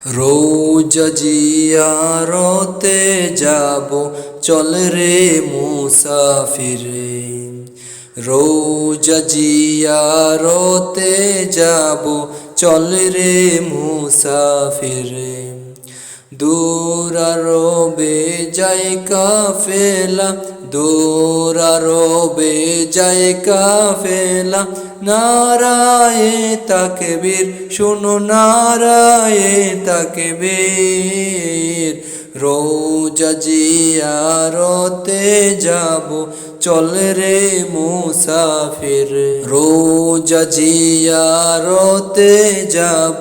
রোজা জিয়ারতে যাব চল রে মুসাফির। রোজা জিয়ারতে যাব চল রে মুসাফির। দূর আরবে যায় কাফেলা, দূর আরবে যায় কাফেলা। নারায়ে তাকবীর, শোনো নারায়ে তাকবীর। রোজা জিয়ারতে যাব চল রে মুসাফির। রোজা জিয়ারতে যাব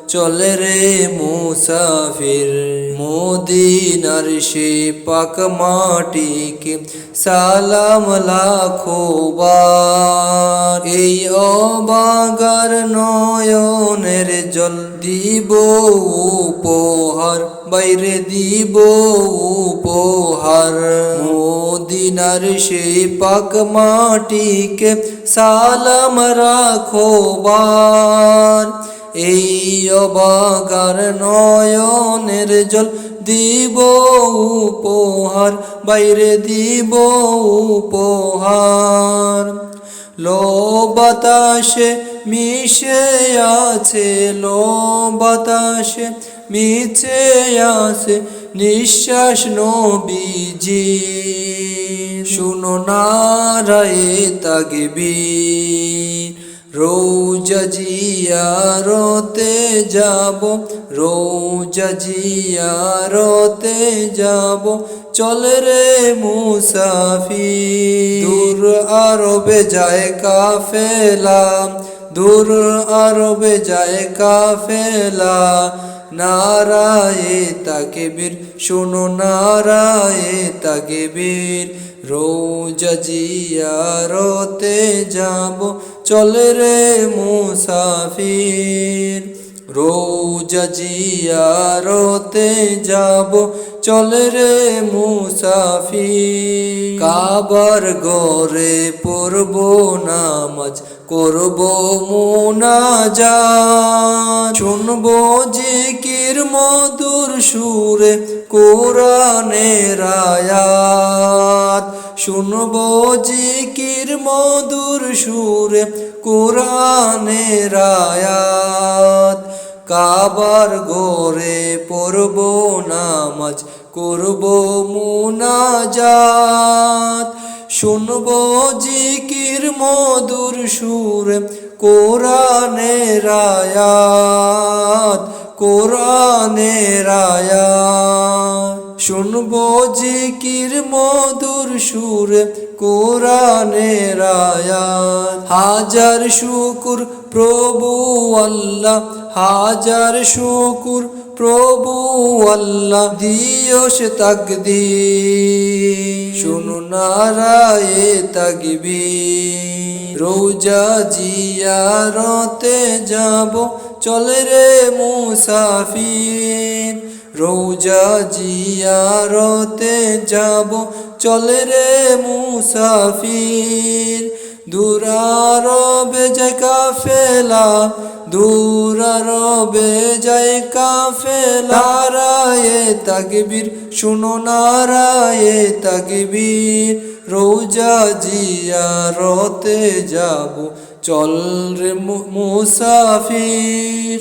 চল রে মুসাফির। মদিনার সে পাক মাটিকে সালাম লাখো বার। এই অবাগার নয়নের জল দিব উপহার, বাইরে দিব উপহার। মদিনার সেই পাক মাটিকে সালাম রাখো বার। এই অবাগার নয়নের জল দিব উপহার, বাইরে দিব উপহার। লো বাতাসে মিশে আছে, লো বাতাসে মিশে আছে নিঃশ্বাস নবীজি। শুনো নারায়ে তাকবীর। রোজা জিয়ারতে যাব, রোজা জিয়ারতে যাব চল রে মুসাফির। দূর আরবে যায় কাফেলা, দূর আরবে যায় কাফেলা। নারায়ে তাকবীর, শোনো নারায়ে তাকবীর। রোজা জিয়ারতে যাব চল রে মুসাফির। রোজা জিয়ারতে যাব চল রে মুসাফির। কাবার ঘরে পড়ব নামাজ, করব মুনাজাত। শুনবো জিকির মধুর সুরে কোরআনের আয়াত। শুনবো জিকির মধুর সুরে কোরআনের আয়াত। কাবার ঘরে পড়ব নামাজ, করব মুনাজাত। শুনবো জিকির মধুর সুরে কোরআনের আয়াত, কোরআনের আয়াত। শুনবো জিকির মধুর সুরে কোরআনের আয়াত। হাজার শুকুর প্রভু আল্লাহ, হাজার শুকুর প্রভু আল্লাহ। দিও সে তাকদীর, শুনো নারায়ে তাকবীর। রোজা জিয়ারতে যাব চল রে মুসাফির। রোজা জিয়ারতে যাব চল রে মুসাফির। দূর আরবে যায় কাফেলা, দূর আরবে যায় কাফেলা। নারায়ে তাকবীর, শুনো নারায়ে তাকবীর। রোজা জিয়ারতে যাব চল রে মুসাফির।